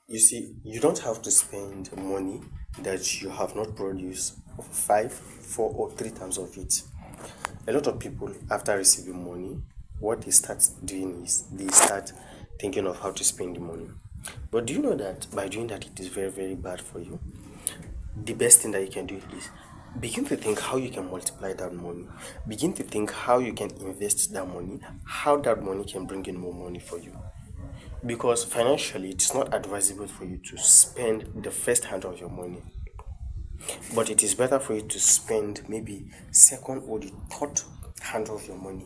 You see, you don't have to spend money that you have not produced five, four, or three times of it. A lot of people, after receiving money, what they start doing is they start thinking of how to spend the money. But do you know that by doing that, it is very, very bad for you? The best thing that you can do is begin to think how you can multiply that money. Begin to think how you can invest that money, how that money can bring in more money for you. Because financially, it's not advisable for you to spend the first hand of your money, but it is better for you to spend maybe second or the third hand of your money.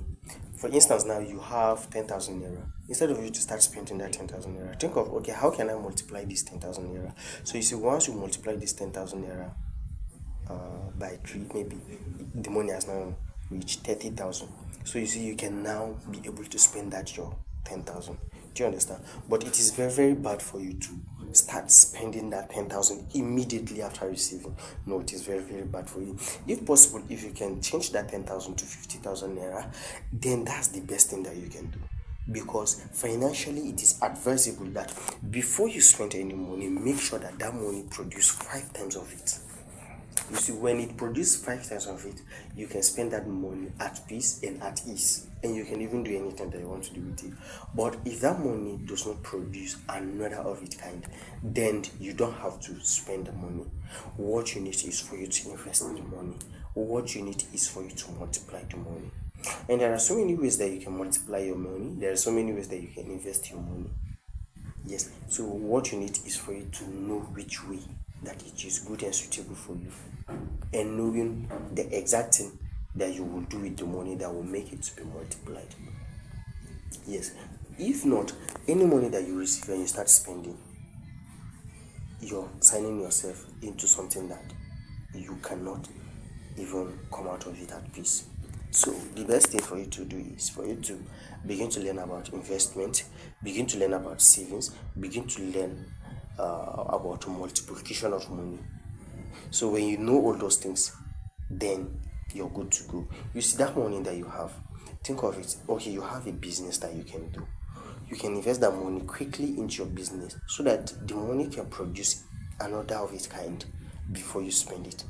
For instance, now you have 10,000 naira. Instead of you to start spending that 10,000 naira, think of, okay, how can I multiply this 10,000 naira? So you see, once you multiply this 10,000 naira by three, maybe the money has now reached 30,000. So you see, you can now be able to spend that your 10,000. Do you understand? But it is very, very bad for you to start spending that 10,000 immediately after receiving. No, it is very, very bad for you. If possible, if you can change that 10,000 to 50,000 naira, then that's the best thing that you can do, because financially it is advisable that before you spend any money, make sure that that money produce five times of it. You see, when it produces five times of it, you can spend that money at peace and at ease, and you can even do anything that you want to do with it. But if that money does not produce another of its kind, then you don't have to spend the money. What you need is for you to invest in the money. What you need is for you to multiply the money. And there are so many ways that you can multiply your money. There are so many ways that you can invest your money. Yes. So what you need is for you to know which way that it is good and suitable for you, and knowing the exact thing that you will do with the money that will make it to be multiplied. Yes. If not, any money that you receive and you start spending, you're signing yourself into something that you cannot even come out of it at peace. So the best thing for you to do is for you to begin to learn about investment, begin to learn about savings, begin to learn about multiplication of money. So when you know all those things, then you're good to go. You see that money that you have, think of it. Okay, you have a business that you can do. You can invest that money quickly into your business so that the money can produce another of its kind before you spend it.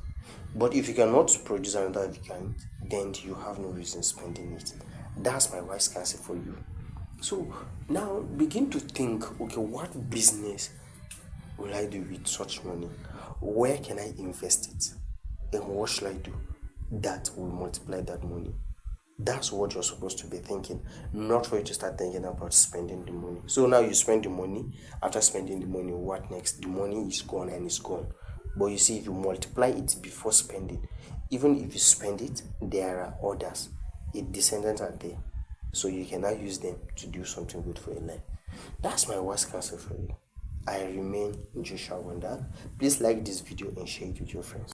But if you cannot produce another of its kind, then you have no reason spending it. That's my wise counsel for you. So now begin to think, okay, what business will I do with such money? Where can I invest it? And what should I do that will multiply that money? That's what you're supposed to be thinking, not for you to start thinking about spending the money. So now you spend the money. After spending the money, what next? The money is gone and it's gone. But you see, if you multiply it before spending, even if you spend it, there are others. Its descendants are there. So you can now use them to do something good for your life. That's my worst counsel for you. I remain Joshua Wonder. Please like this video and share it with your friends.